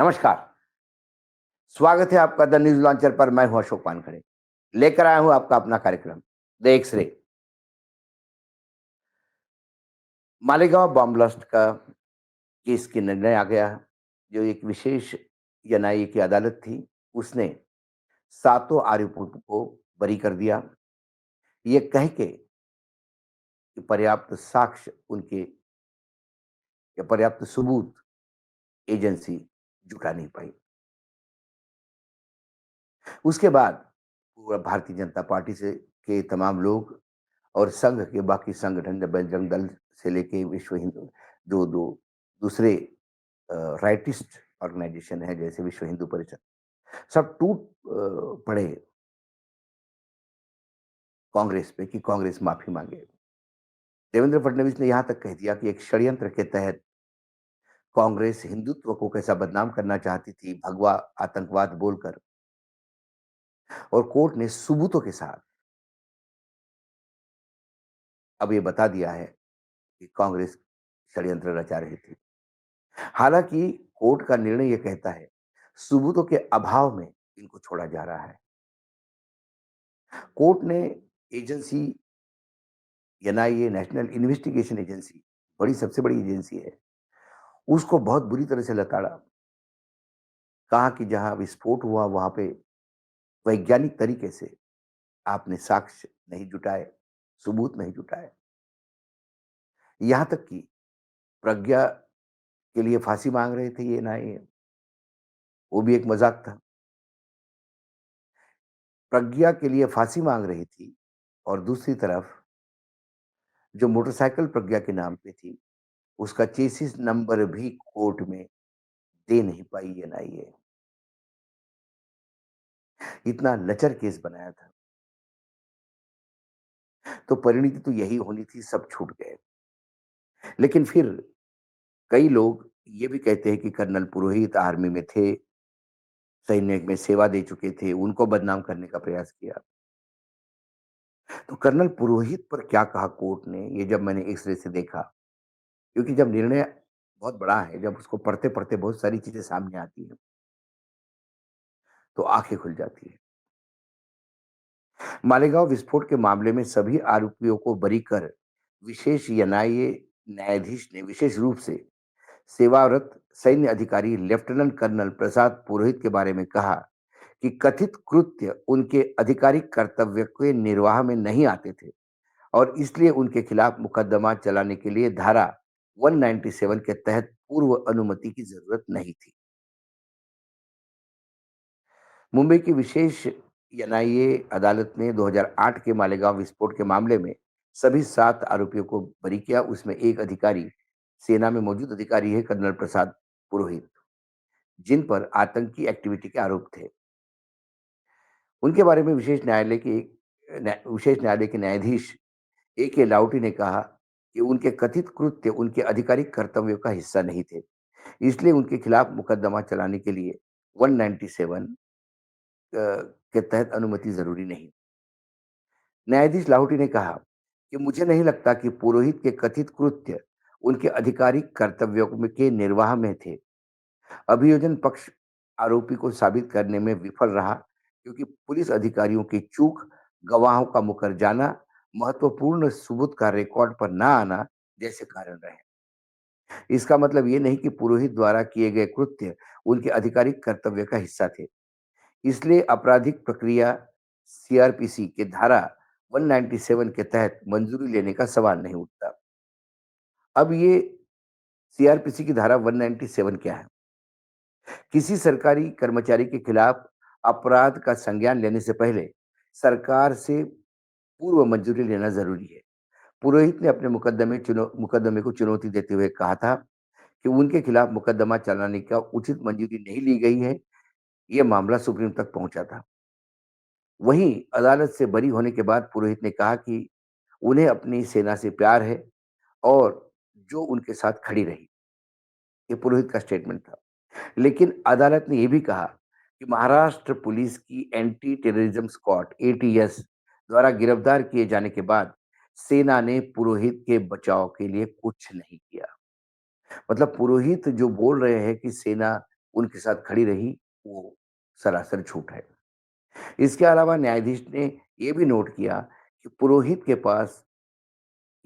नमस्कार, स्वागत है आपका द न्यूज़ लॉन्चर पर। मैं हूं अशोक वानखड़े। लेकर आया हूं आपका अपना कार्यक्रम the X-ray. Malegaon bomb blast का केस के निर्णय आ गया। जो एक विशेष एनआईए की अदालत थी, उसने सातों आरोपियों को बरी कर दिया। ये कह के कि पर्याप्त साक्ष्य उनके या पर्याप्त सबूत एजेंसी जुटा नहीं पाई। उसके बाद पूरा भारतीय जनता पार्टी से के तमाम लोग और संघ के बाकी संगठन, जब बजरंग दल से लेके विश्व हिंदू, जो दो दूसरे राइटिस्ट ऑर्गेनाइजेशन है जैसे विश्व हिंदू परिषद, सब टूट पड़े कांग्रेस पे कि कांग्रेस माफी मांगे। देवेंद्र फडणवीस ने यहां तक कह दिया कि एक षड्यंत्र के तहत कांग्रेस हिंदुत्व को कैसा बदनाम करना चाहती थी, भगवा आतंकवाद बोलकर। और कोर्ट ने सबूतों के साथ अब ये बता दिया है कि कांग्रेस षड्यंत्र रचा रही थी। हालांकि कोर्ट का निर्णय ये कहता है सबूतों के अभाव में इनको छोड़ा जा रहा है। कोर्ट ने agency NIA, national investigation agency, बड़ी सबसे बड़ी एजेंसी है, उसको बहुत बुरी तरह से लताड़ा। कहा कि जहां विस्फोट हुआ वहां पे वैज्ञानिक तरीके से आपने साक्ष्य नहीं जुटाए, सबूत नहीं जुटाए। यहां तक कि प्रज्ञा के लिए फांसी मांग रहे थे ये एनआईए, वो भी एक मजाक था। प्रज्ञा के लिए फांसी मांग रही थी और दूसरी तरफ जो मोटरसाइकिल प्रज्ञा के नाम पे थी, उसका चेसिस नंबर भी कोर्ट में दे नहीं पाई एनआईए। इतना लचर केस बनाया था। तो परिणति तो यही होनी थी, सब छूट गए। लेकिन फिर कई लोग ये भी कहते हैं कि कर्नल पुरोहित आर्मी में थे, सैन्य में सेवा दे चुके थे, उनको बदनाम करने का प्रयास किया। तो कर्नल पुरोहित पर क्या कहा कोर्ट ने, ये जब मैंने एक्स-रे से देखा, क्योंकि जब निर्णय बहुत बड़ा है, जब उसको पढ़ते-पढ़ते बहुत सारी चीज़ें सामने आती हैं, तो आँखें खुल जाती हैं। मालेगांव विस्फोट के मामले में सभी आरोपियों को बरी कर विशेष एनआईए न्यायाधीश ने विशेष रूप से सेवारत सैन्य अधिकारी लेफ्टिनेंट कर्नल प्रसाद पुरोहित के बारे में कहा कि कथित कृत्य उनके आधिकारिक कर्तव्य के निर्वाह में नहीं आते थे और इसलिए उनके खिलाफ मुकदमा चलाने के लिए धारा 197 के तहत पूर्व अनुमति की जरूरत नहीं थी। मुंबई की विशेष एनआईए अदालत ने 2008 के मालेगांव विस्फोट के मामले में सभी 7 आरोपियों को बरी किया। उसमें एक अधिकारी, सेना में मौजूद अधिकारी है कर्नल प्रसाद पुरोहित, जिन पर आतंकी एक्टिविटी के आरोप थे। उनके बारे में विशेष न्यायालय के न्यायाधीश ए के लाउटी ने कहा कि उनके कथित कृत्य उनके आधिकारिक कर्तव्यों का हिस्सा नहीं थे, इसलिए उनके खिलाफ मुकदमा चलाने के लिए 197 के तहत अनुमति जरूरी नहीं। न्यायाधीश लाहौटी ने कहा कि मुझे नहीं लगता कि पुरोहित के कथित कृत्य उनके आधिकारिक कर्तव्यों के निर्वाह में थे। अभियोजन पक्ष आरोपी को साबित करने में विफल रहा क्योंकि पुलिस अधिकारियों की चूक, गवाहों का मुकर जाना, महत्वपूर्ण सबूत का रिकॉर्ड पर ना आना जैसे कारण रहे। इसका मतलब ये नहीं कि पुरोहित द्वारा किए गए कृत्य उनके आधिकारिक कर्तव्य का हिस्सा थे। इसलिए आपराधिक प्रक्रिया सीआरपीसी के धारा 197 के तहत मंजूरी लेने का सवाल नहीं उठता। अब ये सीआरपीसी की धारा 197 क्या है? किसी सरकारी कर्मचारी के खिलाफ अपराध का संज्ञान लेने से पहले सरकार से पूर्व मंजूरी लेना जरूरी है। पुरोहित ने अपने मुकदमे को चुनौती देते हुए कहा था कि उनके खिलाफ मुकदमा चलाने का उचित मंजूरी नहीं ली गई है। यह मामला सुप्रीम तक पहुंचा था। वहीं अदालत से बरी होने के बाद पुरोहित ने कहा कि उन्हें अपनी सेना से प्यार है और जो उनके साथ खड़ी रही। ये पुरोहित का स्टेटमेंट था। लेकिन अदालत ने यह भी कहा कि महाराष्ट्र पुलिस की एंटी टेररिज्म स्क्वाड एटीएस द्वारा गिरफ्तार किए जाने के बाद सेना ने पुरोहित के बचाव के लिए कुछ नहीं किया। मतलब पुरोहित जो बोल रहे हैं कि सेना उनके साथ खड़ी रही, वो सरासर झूठ है। इसके अलावा न्यायाधीश ने ये भी नोट किया कि पुरोहित के पास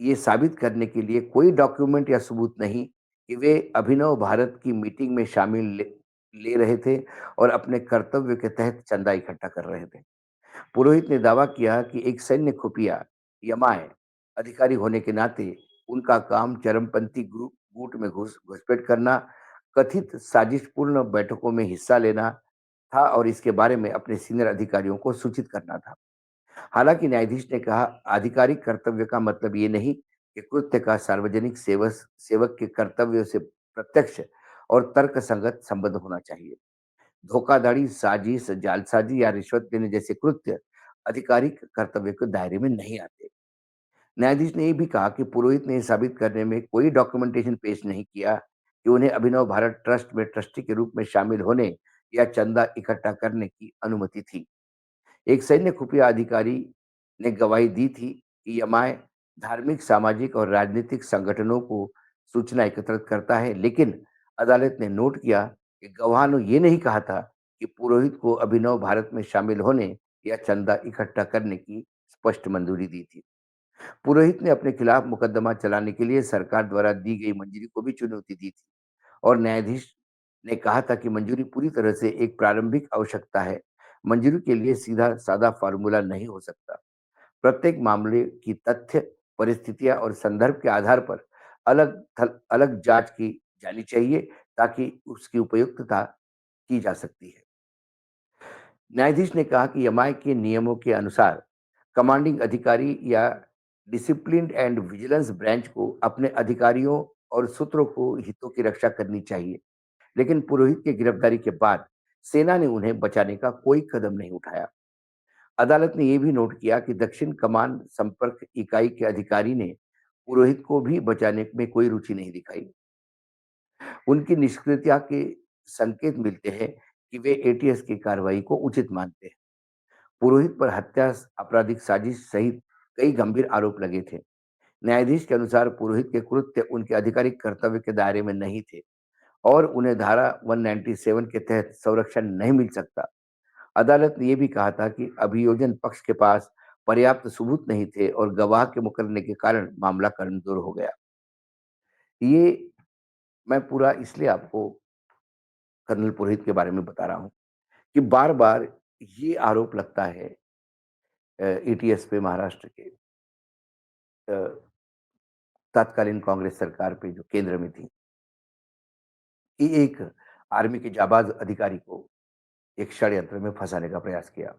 ये साबित करने के लिए कोई डॉक्यूमेंट या सबूत नहीं कि वे अभिनव भारत की मीटिंग में शामिल ले ले रहे थे और अपने कर्तव्य के तहत चंदा इकट्ठा कर रहे थे। पुरोहित ने दावा किया कि एक सैन्य खुफिया यमाए अधिकारी होने के नाते उनका काम चरमपंथी ग्रुप गुट में घुसपैठ करना, कथित साजिशपूर्ण बैठकों में हिस्सा लेना था और इसके बारे में अपने सीनियर अधिकारियों को सूचित करना था। हालांकि न्यायाधीश ने कहा, आधिकारिक कर्तव्य का मतलब ये नहीं कि कृत्य का सार्वजनिक सेवक के कर्तव्यों से प्रत्यक्ष और तर्कसंगत संबंध होना चाहिए। धोखाधड़ी, साजिश, जालसाजी या रिश्वत देने जैसे कृत्य आधिकारिक कर्तव्य के दायरे में नहीं आते। न्यायाधीश ने ये भी कहा कि पुरोहित ने ये साबित करने में कोई डॉक्यूमेंटेशन पेश नहीं किया कि उन्हें अभिनव भारत ट्रस्ट में ट्रस्टी के रूप में शामिल होने या चंदा इकट्ठा करने की अनुमति थी। एक सैन्य खुफिया अधिकारी ने गवाही दी थी कि यमाय धार्मिक, सामाजिक और राजनीतिक संगठनों को सूचना एकत्रित करता है, लेकिन अदालत ने नोट किया कि गवाह ने ये नहीं कहा था कि पुरोहित को अभिनव भारत में शामिल होने या चंदा इकट्ठा करने की स्पष्ट मंजूरी दी थी। पुरोहित ने अपने खिलाफ मुकदमा चलाने के लिए सरकार द्वारा दी गई मंजूरी को भी चुनौती दी थी और न्यायाधीश ने कहा था कि मंजूरी पूरी तरह से एक प्रारंभिक आवश्यकता है। मंजूरी के लिए सीधा सादा फार्मूला नहीं हो सकता। प्रत्येक मामले की तथ्य, परिस्थितियां और संदर्भ के आधार पर अलग जांच की जानी चाहिए ताकि उसकी उपयुक्तता की जा सकती है। न्यायाधीश ने कहा कि एमआई के नियमों के अनुसार कमांडिंग अधिकारी या डिसिप्लिन एंड विजिलेंस ब्रांच को अपने अधिकारियों और सूत्रों को हितों की रक्षा करनी चाहिए, लेकिन पुरोहित की गिरफ्तारी के बाद सेना ने उन्हें बचाने का कोई कदम नहीं उठाया। अदालत ने यह भी नोट किया कि दक्षिण कमान संपर्क इकाई के अधिकारी ने पुरोहित को भी बचाने में कोई रुचि नहीं दिखाई। उनकी निष्क्रियता के संकेत मिलते हैं कि वे एटीएस की कार्रवाई को उचित मानते हैं। पुरोहित पर हत्या, आपराधिक साजिश सहित कई गंभीर आरोप लगे थे। न्यायाधीश के अनुसार पुरोहित के कृत्य उनके आधिकारिक कर्तव्य के दायरे में नहीं थे और उन्हें धारा 197 के तहत संरक्षण नहीं मिल सकता। अदालत ने यह भी कहा था कि अभियोजन पक्ष के पास पर्याप्त सबूत नहीं थे और गवाह के मुकरने के कारण मामला कमजोर हो गया। ये मैं पूरा इसलिए आपको कर्नल पुरोहित के बारे में बता रहा हूँ कि बार-बार ये आरोप लगता है एटीएस पे, महाराष्ट्र के अ, तत्कालीन कांग्रेस सरकार पे जो केंद्र में थी, कि एक आर्मी के जाबाज अधिकारी को एक षड्यंत्र में फंसाने का प्रयास किया।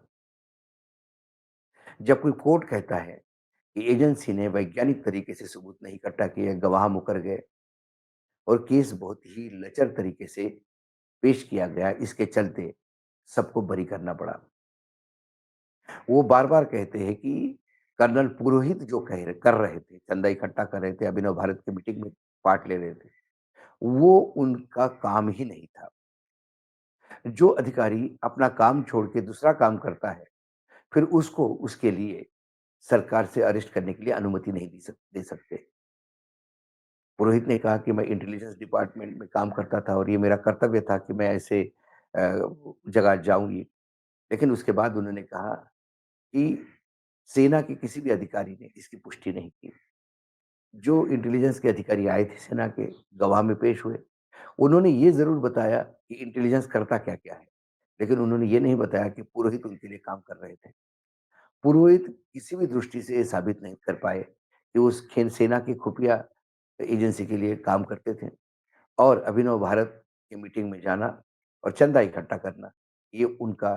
जब कोई कोर्ट कहता है कि एजेंसी ने वैज्ञानिक तरीके से सबूत नहीं इकट्ठा किए, गवाह मुकर गए और केस बहुत ही लचर तरीके से पेश किया गया, इसके चलते सबको बरी करना पड़ा। वो बार-बार कहते हैं कि कर्नल पुरोहित जो कर रहे थे, चंदा इकट्ठा कर रहे थे, अभिनव भारत की मीटिंग में पार्ट ले रहे थे, वो उनका काम ही नहीं था। जो अधिकारी अपना काम छोड़ के दूसरा काम करता है, फिर उसको उसके लिए सरकार से अरेस्ट करने के लिए अनुमति नहीं दे सकते। पुरोहित ने कहा कि मैं इंटेलिजेंस डिपार्टमेंट में काम करता था और ये मेरा कर्तव्य था कि मैं ऐसे जगह जाऊँगी। लेकिन उसके बाद उन्होंने कहा कि सेना के किसी भी अधिकारी ने इसकी पुष्टि नहीं की। जो इंटेलिजेंस के अधिकारी आए थे सेना के, गवाह में पेश हुए, उन्होंने ये ज़रूर बताया कि इंटेलिजेंस करता क्या-क्या है। लेकिन उन्होंने ये नहीं बताया कि पुरोहित उनके लिए काम कर रहे थे। पुरोहित किसी भी दृष्टि से ये साबित नहीं कर पाए कि वो सेना की खुफिया एजेंसी के लिए काम करते थे और अभिनव भारत की मीटिंग में जाना और चंदा इकट्ठा करना, ये उनका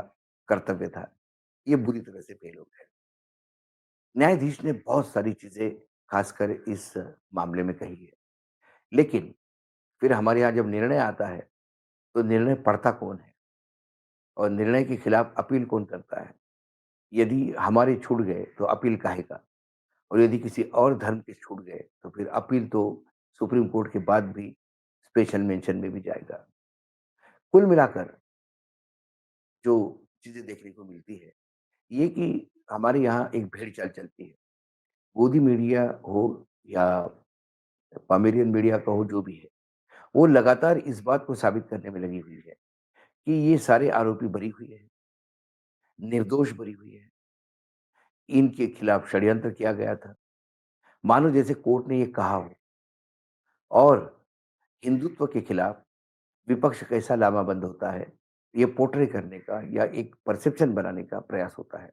कर्तव्य था। ये बुरी तरह से फेल हो गए। न्यायाधीश ने बहुत सारी चीज़ें खासकर इस मामले में कही है। लेकिन फिर हमारे यहाँ जब निर्णय आता है, तो निर्णय पढ़ता कौन है? और निर्णय के खिलाफ अपील कौन करता है? यदि हमारे छूट गए, तो अपील काहे का? और यदि किसी और धर्म के छूट गए, तो फिर अपील तो सुप्रीम कोर्ट के बाद भी स्पेशल मेंशन में भी जाएगा। कुल मिलाकर जो चीज़ें देखने को मिलती है, ये कि हमारे यहाँ एक भेड़-चाल चलती है। गोदी मीडिया हो या पामेरियन मीडिया का हो, जो भी है, वो लगातार इस बात को साबित करने में लगी हुई है कि ये सारे आरोपी बरी हुए हैं, निर्दोष बरी हुई है। इनके खिलाफ षड्यंत्र किया गया था। मानो जैसे कोर्ट ने ये कहा हो और हिंदुत्व के खिलाफ विपक्ष कैसा लामाबंद होता है, ये पोर्ट्रे करने का या एक परसेप्शन बनाने का प्रयास होता है।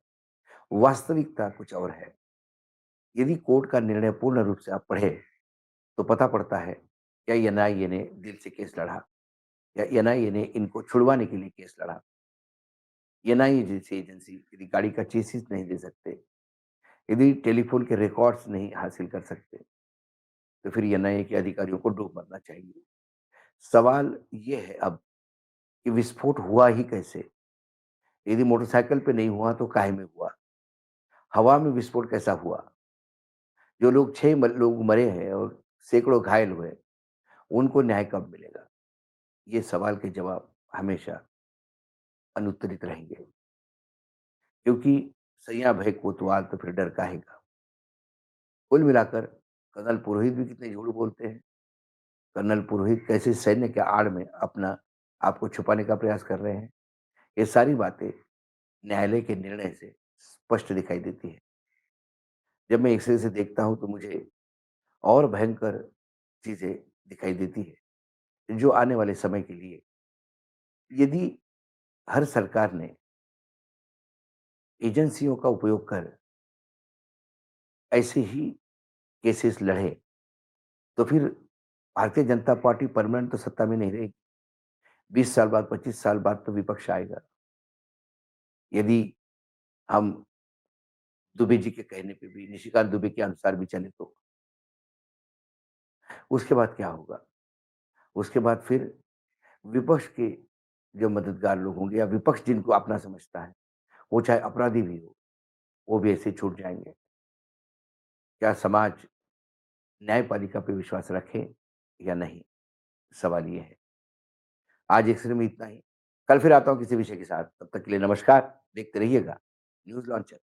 वास्तविकता कुछ और है। यदि कोर्ट का निर्णय पूर्ण रूप से आप पढ़ें, तो पता पड़ता है या एनआईए ने दिल से केस लड़ा या एनआईए ने इनको छुड़वाने के लिए केस लड़ा। एनआईए जैसी एजेंसी यदि गाड़ी का चेसिस नहीं दे सकते, यदि टेलीफ़ोन के रिकॉर्ड्स नहीं हासिल कर सकते, तो फिर एनआईए के अधिकारियों को डूब मरना चाहिए। सवाल ये है अब कि विस्फोट हुआ ही कैसे? यदि मोटरसाइकिल पे नहीं हुआ तो काहे में हुआ? हवा में विस्फोट कैसा हुआ? जो लोग 6 लोग मरे हैं और सैकड़ों घायल हुए, उनको न्याय कब मिलेगा? ये सवाल के जवाब हमेशा अनुत्तरित रहेंगे, क्योंकि सैयाँ भय कोतवाल तो फिर डर काहेगा। कुल मिलाकर कर्नल पुरोहित भी कितने झूठ बोलते हैं। कर्नल पुरोहित कैसे सैन्य के आड़ में अपना आपको छुपाने का प्रयास कर रहे हैं। ये सारी बातें न्यायालय के निर्णय से स्पष्ट दिखाई देती है। जब मैं एक्स-रे से देखता हूँ तो मुझे और भयंकर चीज़ें दिखाई देती है, जो आने वाले समय के लिए यदि हर सरकार ने एजेंसियों का उपयोग कर ऐसे ही केसेस लड़े, तो फिर भारतीय जनता पार्टी परमानेंट तो सत्ता में नहीं रहेगी। 20 साल बाद, 25 साल बाद तो विपक्ष आएगा। यदि हम दुबे जी के कहने पे भी, निशिकांत दुबे के अनुसार भी चले तो। उसके बाद क्या होगा? उसके बाद फिर विपक्ष के जो मददगार लोग होंगे या विपक्ष जिनको अपना समझता है, वो चाहे अपराधी भी हो, वो भी ऐसे ही छूट जाएँगे। क्या समाज न्यायपालिका पे विश्वास रखे या नहीं? सवाल ये है। आज एक्स-रे में इतना ही। कल फिर आता हूँ किसी विषय के साथ। तब तक के लिए नमस्कार। देखते रहिएगा न्यूज़ लॉन्चर।